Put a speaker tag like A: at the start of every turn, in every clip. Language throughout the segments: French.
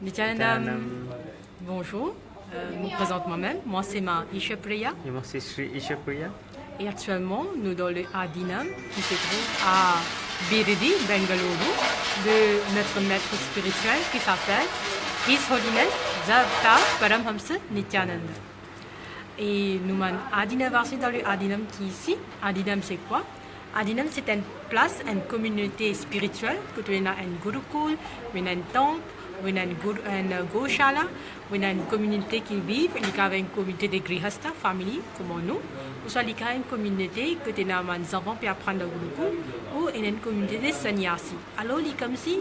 A: Nityanandam, bonjour, je me présente moi-même, moi c'est Isha Priya.
B: Et moi c'est Sri Isha Priya.
A: Et actuellement nous dans le Adinam qui se trouve à Biridi, Bengaluru, de notre maître spirituel qui s'appelle His Holiness Zavta Paramhamsa Nityananda. Et nous sommes Adinavarsé dans le Adinam qui est ici. Adinam c'est quoi? Adinam c'est une place, une communauté spirituelle, que tu as un gurukul, un temple, une goshala, une communauté qui vit, il y a une communauté de grihasta, famille, comme nous, ou soit il y a une communauté que tu as des enfants pour apprendre le gurukul, ou une communauté de sannyasi. Alors, il est comme si,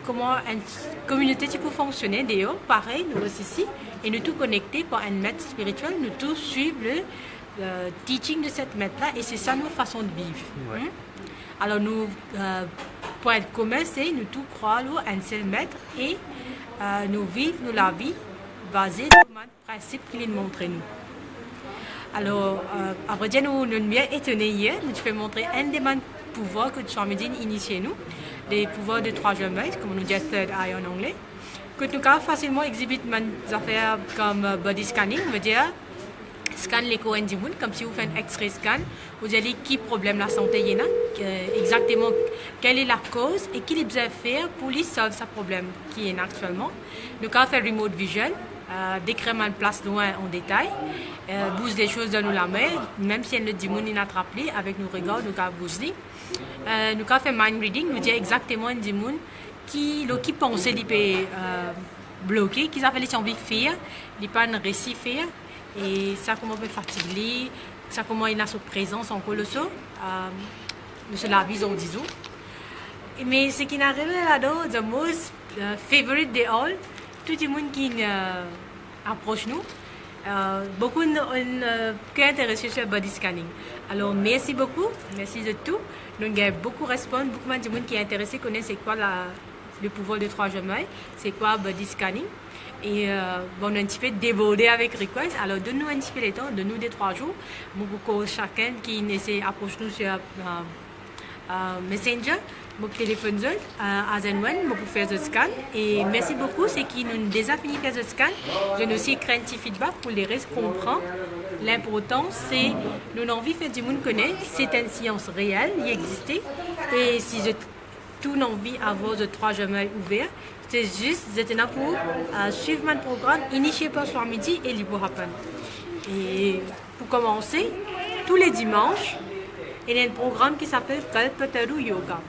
A: comment une communauté peut fonctionner, d'ailleurs, pareil, nous aussi ici, et nous tous connectés par un maître spirituel, nous tous suivons le teaching de cette maître-là, et c'est ça notre façon de vivre.
B: Ouais.
A: Alors, nous, pour être commun, c'est nous tous croyons à un seul maître et nous vivons la vie basée sur le principe qu'il nous montre nous. Alors, après dire, nous sommes bien étonnés hier, nous pouvons montrer un des pouvoirs que Swamiji initié nous, les pouvoirs de trois jumelles, comme on dit third eye en anglais, que nous pouvons facilement exhiber des affaires comme body scanning, veut dire scan l'écho du monde, comme si vous faites un X-ray scan, vous allez qui problème la santé y a, exactement quelle est la cause et qu'il doit faire pour lui résoudre ce problème qui est actuellement. Nous avons fait remote vision, décrire une place loin en détail, bouger des choses dans nous la main, même si elle ne dit monde n'attrape avec nos regards, nous avons bougé. Nous avons fait mind reading, nous dit exactement un dit monde qui pense qu'il peut bloquer, qu'ils avaient les envie de faire, il pas un récit faire. Et ça, comment on peut fatiguer, ça, comment il a sa présence en colosso, monsieur la vise en disant. Mais ce qui n'arrive là-dedans, the most favorite de all, tout le monde qui approche nous, beaucoup qui intéressés sur le body scanning. Alors, merci beaucoup, merci de tout. Nous avons beaucoup répondu, beaucoup de monde qui est intéressé connaît c'est quoi le pouvoir de trois jumelles, c'est quoi body scanning. Et on a un petit peu débordé avec request. Alors, donne-nous un petit peu le temps, donne-nous des 3 jours. Pour chacun qui essaie d'approcher nous sur Messenger, mon téléphone, à Zenwen, pour faire le scan. Et merci beaucoup, c'est qui nous déjà fini faire le scan. Je nous aussi créé un petit feedback pour les restes comprendre. L'important, c'est nous avons envie de faire du monde connaître. C'est une science réelle, il existait. Et si je tout envie d'avoir de 3 jumelles ouverts, c'est juste, j'étais là pour suivre mon programme initié par Swamiji et Libo Happen. Et pour commencer, tous les dimanches, il y a un programme qui s'appelle Kalpataru Yoga.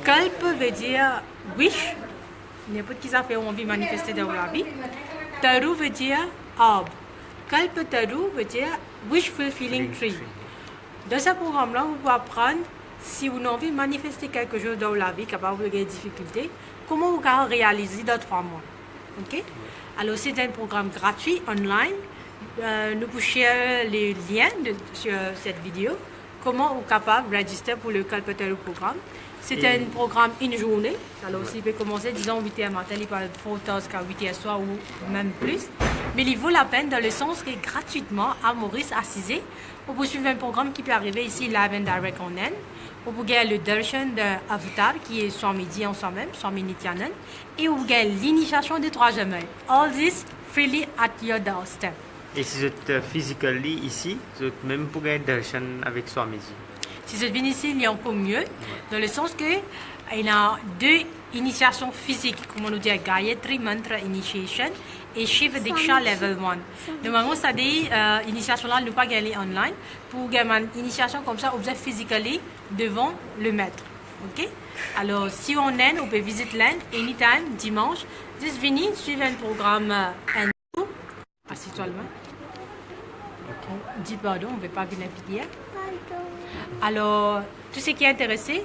A: Kalp veut dire wish, n'importe qui ça fait envie de manifester dans la vie. Taru veut dire arbre. Kalpataru veut dire wish fulfilling tree. Dans ce programme-là, vous pouvez apprendre si vous avez envie de manifester quelque chose dans la vie, capable de des difficultés, comment vous pouvez réaliser dans 3 mois. Okay? Alors, c'est un programme gratuit, online. Nous pouvons share les liens sur cette vidéo. Comment vous êtes capable de register pour le Kalpataru programme. C'est un programme une journée. Alors, s'il peut commencer, disons, 8h matin, il parle de 4 heures qu'à 8h soir ou même plus. Mais il vaut la peine dans le sens que gratuitement, à Maurice, à 6h, vous pouvez suivre un programme qui peut arriver ici, live and direct en Inde. Vous pouvez gagner le darshan de Avatar, qui est Swamiji en soi-même, Swami Nityanand. Et vous gagnez l'initiation des 3 jumelles. All this freely at your doorstep.
B: Et si vous êtes physiquement ici, vous êtes même pour gagner darshan avec Swamiji.
A: Si vous venez ici, il y a encore mieux, dans le sens que il y a 2 initiations physiques, comme on nous dit, Gayatri Mantra Initiation et Shiva Diksha Level 1. Normalement, ça dit, initiation-là, ne pas gagner online. Pour gagner une initiation comme ça, vous êtes physiquement devant le maître. Ok? Alors, si on est, on peut visiter l'Inde, anytime, dimanche. Juste venez, suivez un programme hindou. Assis-toi le main. Dis pardon, on ne veut pas venir hier. Alors, tout ce qui est intéressé,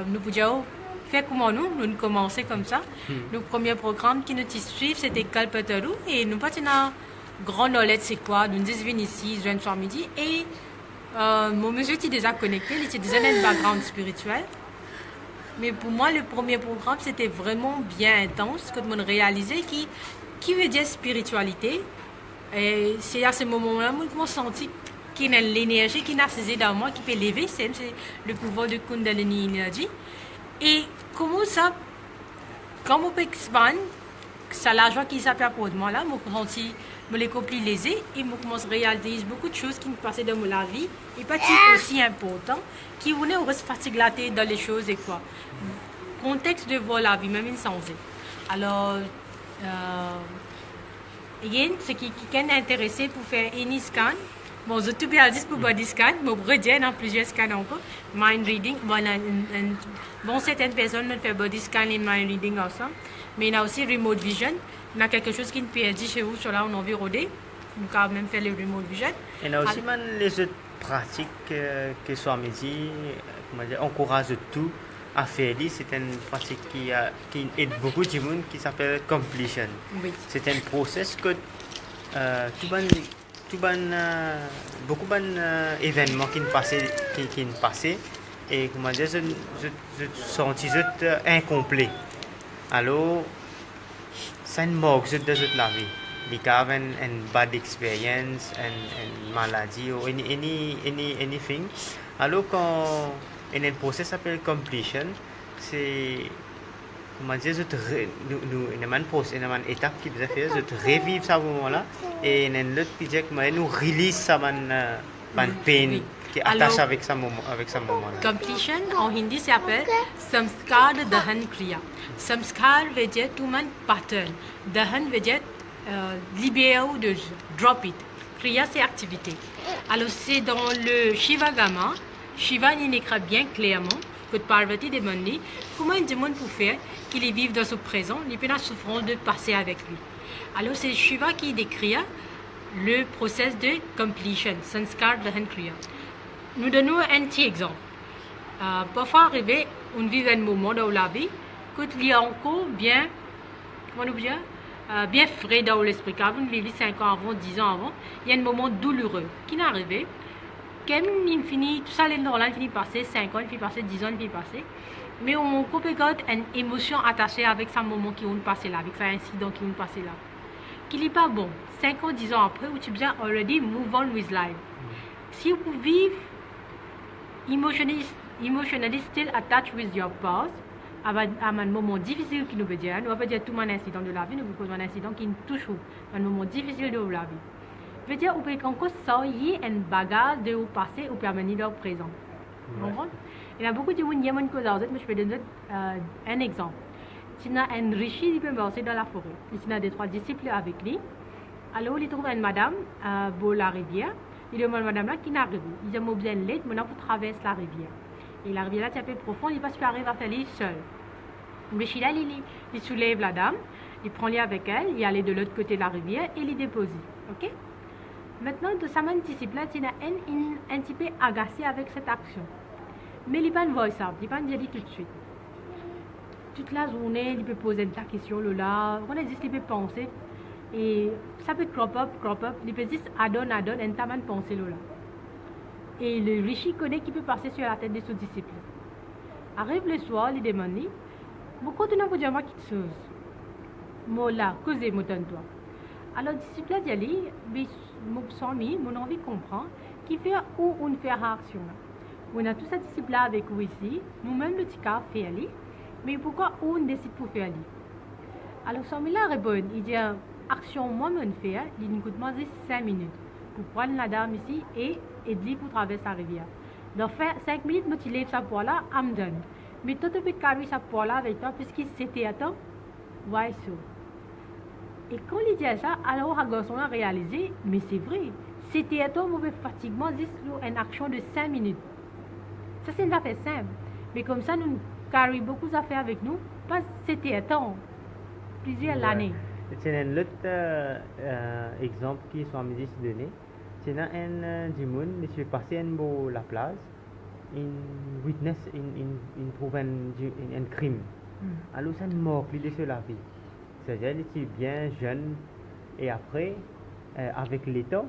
A: nous pouvons faire comme nous commencer comme ça. Le premier programme qui nous suit, c'était Kalpataru. Et nous pas une grande knowledge, c'est quoi. Nous disons ici, je viens de midi. Et mon monsieur était déjà connecté, il était déjà dans un background spirituel. Mais pour moi, le premier programme, c'était vraiment bien intense, que tout le monde réalisait, qui veut dire spiritualité. Et c'est à ce moment-là que je me senti qu'il y a l'énergie qui n'a cessé dans moi, qui peut lever, c'est le pouvoir de Kundalini Energy. Et comment ça, comment on peut expandre c'est l'argent qui s'appelle pour moi là, me les copies lésés et me commence à réaliser beaucoup de choses qui me passaient dans ma vie et pas aussi important qui venaient au fatigue la tête dans les choses et quoi. Contexte de voir la vie, même une sens. Alors, ce qui est intéressé pour faire un scan, bon, je suis bien pour body scan, mais je reviens dans plusieurs scans encore. Mind reading, bon, certaines personnes me font body scan et mind reading ensemble, mais il y a aussi remote vision. Il y a quelque chose qui nous perdu chez vous, sur là, on a envie de rôder. On peut même faire le remote vision.
B: Il y a aussi les autres pratiques que soit midi, encourage tout à faire. C'est une pratique qui aide beaucoup de monde qui s'appelle completion.
A: Oui.
B: C'est un process que beaucoup d'événements qui nous passaient et comment dire, je sens incomplet. Alors, ça me manque de la vie. Les cas une bad experience, une maladie ou anything. Alors quand un process s'appelle completion, c'est comment dire, une étape qui doit faire, je revivre ce moment-là et une autre qui dit que nous release ça man pain qui est attaché avec ce moment-là.
A: Completion en hindi s'appelle samskar dahan kriya. Samskar veut dire tout man pattern. Dahan veut dire libérer ou de drop it. Kriya c'est activité. Alors c'est dans le Shivagama. Shiva il écrit bien clairement que Parvati demande comment un démon peut faire qu'il vive dans ce présent, il peut la souffrance de passer avec lui. Alors c'est Shiva qui décrit le process de completion, sanskar dahan kriya. Nous donnons un petit exemple. Parfois arrivé, on vit un moment dans la vie que il y a encore bien, comment on dit, bien frais dans l'esprit. Quand on vit 5 ans avant, 10 ans avant, il y a un moment douloureux qui n'est arrivé. Quand il finit, tout ça, il finit passer 5 ans, il finit passer 10 ans, il finit passer. Mais on peut garder une émotion attachée avec ce moment qui ont passé là, avec cet incident qui ont passé là. Qui n'est pas bon. 5 ans, 10 ans après, où tu viens already move on with life. Si vous vivez emotionally still attached with your past, à un moment difficile qui nous veut dire, nous ne va pas dire tout mon incident de la vie, nous vous posons un incident qui nous touche, un moment difficile de la vie. Veut dire, vous pouvez encore sortir un bagage de au passé ou permanent dans le présent. Vous comprenez? Il y a beaucoup de gens qui ont cause mais je peux donner un exemple. Si y a un rishi qui peut marcher dans la forêt, il y a 2-3 disciples avec lui, alors il trouve une madame à la rivière, il demande à madame là qui n'arrive. Il dit, moi besoin de l'aide, maintenant vous traversez la rivière. Et la rivière là, c'est un peu profond, il va se arriver à faire seul. Le rishi là, il soulève la dame, il prend les avec elle, il allait de l'autre côté de la rivière et il dépose. Ok? Maintenant, de sa même discipline, il y a un petit peu agacé avec cette action. Mais il n'a pas une voix simple, il n'a pas une dit tout de suite. Toute la journée, il peut poser la question, là, on a dit qu'il peut penser. Et ça peut crop up, il peut dire adonne, et t'as mal pensé, là. Et le rishi connaît qu'il peut passer sur la tête de son disciple. Arrive le soir, il demande, vous continuez à vous dire, moi, quelque chose. Moi, là, causez-moi, donne-toi. Alors, disciple a dit, mon envie comprend, qui fait où on fait réaction. On a tous ces disciples avec vous ici, nous-mêmes le petit cas fait aller, mais pourquoi on décide pour faire aller? Alors, Samila répond, il dit, action moi me fait, il nous coûte 5 minutes pour prendre la dame ici et aider pour traverser la rivière. Donc, faire 5 minutes, moi, tu lèves sa poids là, elle me donne. Mais toi, tu peux carrer sa poids là avec toi, puisqu'il s'était à temps, ouais, so. Et quand il dit ça, alors le garçon a réalisé, mais c'est vrai, c'était à temps mauvais fatiguement, juste une action de 5 minutes. Ça, c'est une affaire simple. Mais comme ça, nous carrons beaucoup d'affaires avec nous, parce que c'était à temps, plusieurs années.
B: C'est un autre exemple qui sont amusés de donner. C'est un Jimoun, il se passer un la place, une witness, il trouve un crime. Alors ça ne mort plus de la vie. C'est-à-dire qu'il est bien jeune et après, avec l'État,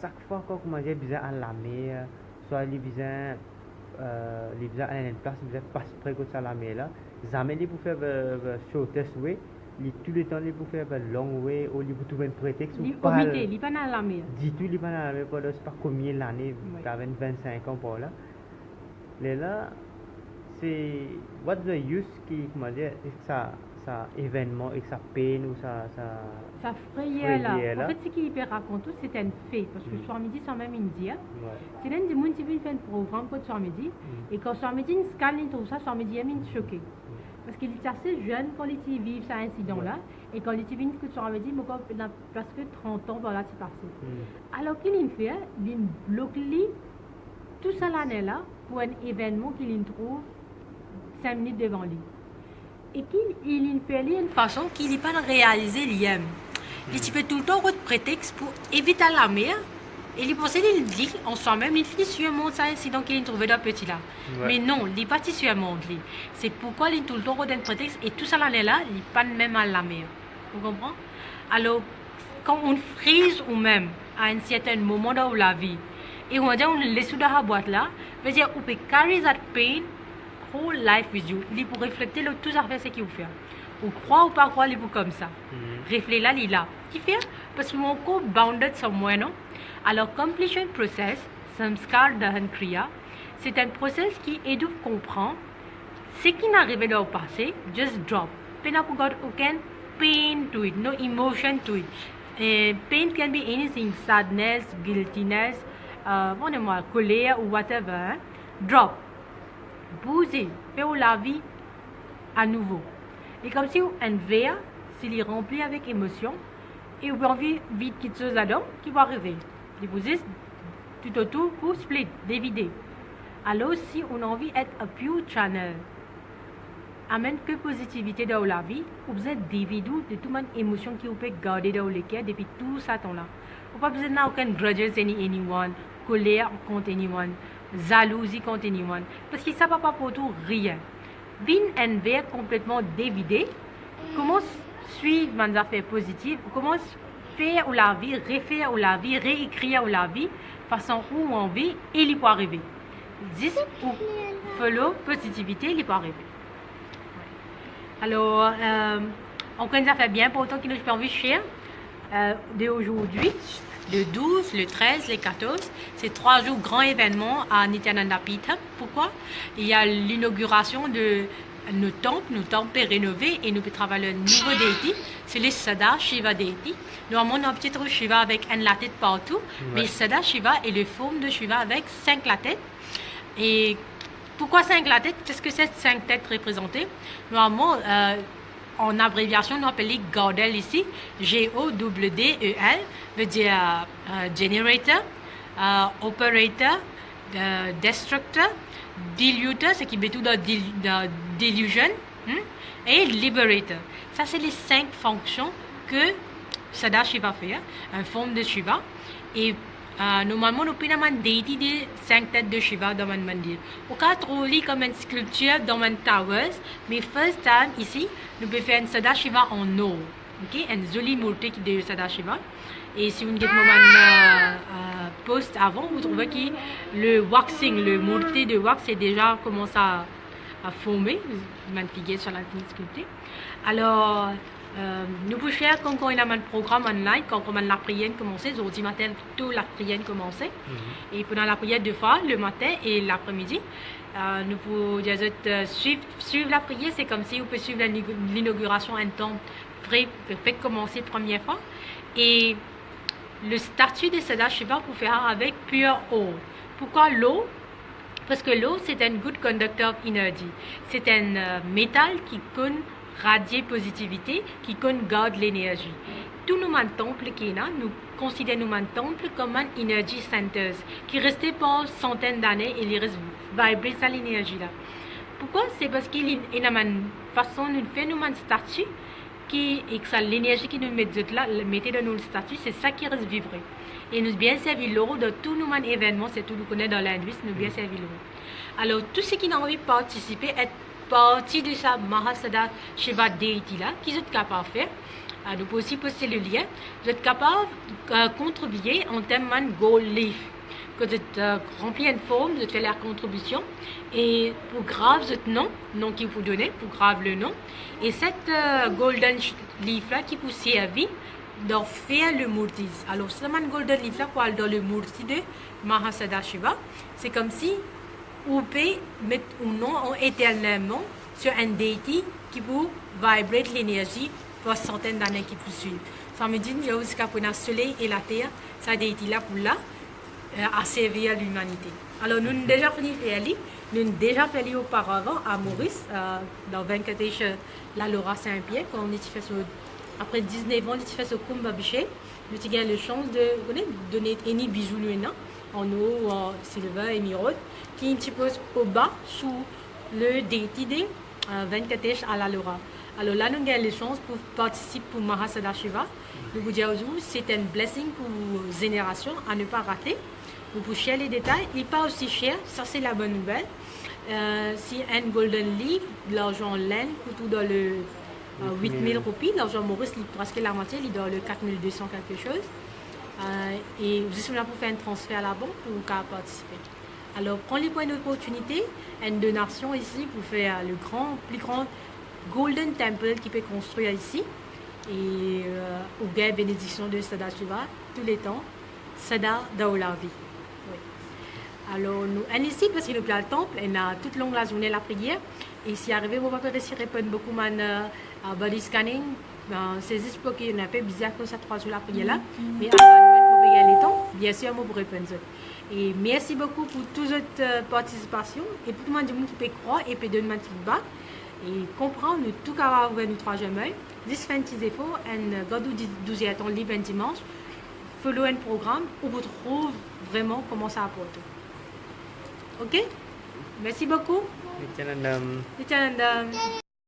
B: chaque fois qu'on commence à besoin à la mer, soit il besoin à une place, il besoin passer près de la mer là, jamais il peut faire shortest way. Tout le temps, il peut faire un long way ou il peut trouver un prétexte.
A: Il n'est pas dans la mer.
B: Du tout, il n'est pas dans la mer pendant je ne sais pas combien d'années, 25 ans pour là. Mais là, c'est what the use qui, comment dire, ça événement et sa peine ou
A: Ça frayait là.
B: frayait là.
A: En fait, ce qu'il raconte, c'était une fée. Parce que soir midi, c'est même indien.
B: Ouais.
A: C'est l'un des gens qui vient faire un programme pour soir midi. Et quand soir midi, il scanne tout ça, soir midi, il est choqué. Parce qu'il est assez jeune quand il vit cet incident-là. Et quand il vient que soir midi, il a presque 30 ans, voilà, c'est passé. Alors qu'il fait, il bloque tout ça l'année-là pour un événement qu'il trouve 5 minutes devant lui. Et qu'il fait une façon qu'il n'est pas réalisé l'IM. Il fait tout le temps un prétexte pour éviter la mer. Et il pensait qu'il dit en soi-même, il finit sur un monde, ça incident qu'il trouvé dans petit là. Ouais. Mais non, il n'est pas sur un monde. C'est pourquoi il tout le temps un prétexte et tout ça l'année là, il n'est pas même à la mer. Vous comprenez? Alors, quand on frise ou même à un certain moment dans la vie, et on dit on laisse dans la boîte là, veut dire on peut carry that pain whole life with you. Il pour refléter tout ça fait ce qu'il fait. Ou croire ou pas croire, il est comme ça. Réfléchir là, il est là. Qui fait? Parce que mon corps bounded somewhere, non? Alors, completion process, samskar dahan kriya, c'est un process qui aide à comprendre ce qui n'est arrivé dans le passé, just drop. Pain up got aucun pain to it, no emotion to it. Pain can be anything, sadness, guiltiness, colère ou whatever. Hein? Drop. Bouger, faire la vie à nouveau. Et comme si un verre, s'il est rempli avec émotion, et vous avez envie vite quelque chose là-dedans, qui va arriver. Et vous êtes tout autour pour split, dévider. Alors si on a envie d'être un pure channel, amène que positivité dans la vie, vous êtes dévider de toute émotion qui vous peut garder dans le cœur depuis tout ça temps-là. Vous n'avez pas besoin d'aucun grudges anyone, colère contre anyone, jalousie contre anyone, parce que ça ne va pas pour tout rien. Bin un verre complètement dévidé, comment suivre mes affaires positives, comment faire la vie, refaire la vie, réécrire la vie, façon où on vit, et il peut arriver. 10 ou follow positivité, il peut arriver. Alors, on connaît ça fait bien pour autant qu'il nous fait envie de share d'aujourd'hui. Le 12, le 13, le 14, c'est 3 jours grands événements à Nityananda Pita. Pourquoi? Il y a l'inauguration de nos temples rénovés et nous pouvons travailler un nouveau déité, c'est les Sada Shiva déité. Normalement, on a un petit truc Shiva avec la tête partout, mais Sada Shiva est le forme de Shiva avec 5 la tête. Et pourquoi 5 la tête? Qu'est-ce que c'est 5 têtes représentées? Normalement, en abréviation, on appelle Gaudel ici, G-O-W-D-E-L, veut dire generator, operator, destructor, dilutor, ce qui met tout dans delusion, et liberator. Ça, c'est les 5 fonctions que Sada Shiva fait, en forme de Shiva. Et normalement, nous pouvons avoir des 5 têtes de Shiva dans mon mandir. On peut trouver comme une sculpture dans mon towers, mais first time ici, nous pouvons faire un Sada Shiva en eau. Okay? Une jolie murti de Sada Shiva. Et si vous avez mon post avant, vous trouvez que le waxing, le murti de wax, est déjà commencé à former. Vous figure sur la sculpture. Alors, nous pouvons faire quand on a un programme online, quand on a la prière commencée, aujourd'hui matin, toute la prière commencée. Et pendant la prière 2 fois, le matin et l'après-midi, nous pouvons suivre la prière. C'est comme si vous pouvez suivre l'inauguration un temps fait commencer première fois. Et le statut de Sada Shiva pour faire avec pure eau. Pourquoi l'eau? Parce que l'eau, c'est un good conductor of energy. C'est un métal qui peut radier positivité, qui garde l'énergie. Tous nos temples qui là, nous considérons nos temples comme un energy centers qui restaient pendant centaines d'années et ils restent vibrer ça l'énergie là. Pourquoi? C'est parce qu'il y a une façon de faire nos statues et que l'énergie qui nous met là, mettez dans nos statues, c'est ça qui reste vibrer. Et nous bien servi l'eau dans tous nos événements, c'est tout nous connaît dans l'industrie, nous bien servi l'eau. Alors tout ce qui n'a envie de participer est partie de sa Mahasada Shiva Deity là, qui sont capables de faire. Nous pouvons aussi poster le lien. Vous êtes capable de contribuer en termes de gold leaf. Quand vous êtes rempli une forme, vous faites la contribution. Et pour grave votre nom qu'il vous donne, pour grave le nom. Et cette golden leaf là qui vous servir de faire le murti. Alors, ce golden leaf là pour aller dans le murti de Mahasada Shiva, c'est comme si vous pouvez mettre un nom éternellement sur un deity qui peut vibrer l'énergie pour centaines d'années qui peuvent suivre. Ça me dit que jusqu'à pour le soleil et la terre, ça deity là pour là à servir à l'humanité. Alors nous avons déjà fini faire nous avons déjà fait auparavant à Maurice, dans 24 la Laura Saint-Pierre, quand on était fait après 19 ans, on était fait ce combat biché, nous avons eu la chance de donner un bijou en eau, en silver et mirode, qui est un petit peu au bas sous le détidé 24 à la Laura. Alors là, nous avons eu la chance pour participer pour Mahasada Shiva. Nous vous disons que c'est un blessing pour vos générations à ne pas rater. Vous pouvez chercher les détails, il n'est pas aussi cher, ça c'est la bonne nouvelle. Si un Golden Leaf, l'argent laine, coûte dans le 8000 roupies, l'argent Maurice, presque la moitié, il est dans le 4200 quelque chose. Et vous êtes là pour faire un transfert à la banque pour participer. Alors, prenez pour une opportunité, une donation ici pour faire le plus grand Golden Temple qui peut construire ici. Et au gain bénédiction de Sada Shiva, tous les temps, Sada Daolavi. Alors, nous sommes ici parce que nous avons le temple, on a toute longue la journée la prière. Et si arrivé, vous pouvez réussir à répondre beaucoup à body scanning. C'est juste pour qu'il y ait un peu bizarre que ça 3 jours la prière là. Mais à vous pouvez gagner le temps, bien sûr, vous pouvez répondre. Et merci beaucoup pour toute votre participation et pour tout le monde qui peut croire et peut donner un feedback. Et comprendre tout ce qu'on va nous 3 jours. 10 fin de efforts, et gardez 12 ans libre un dimanche. Follow un programme où vous trouvez vraiment comment ça apporte. Ok? Merci beaucoup.
B: Nityanandam.
A: Nityanandam.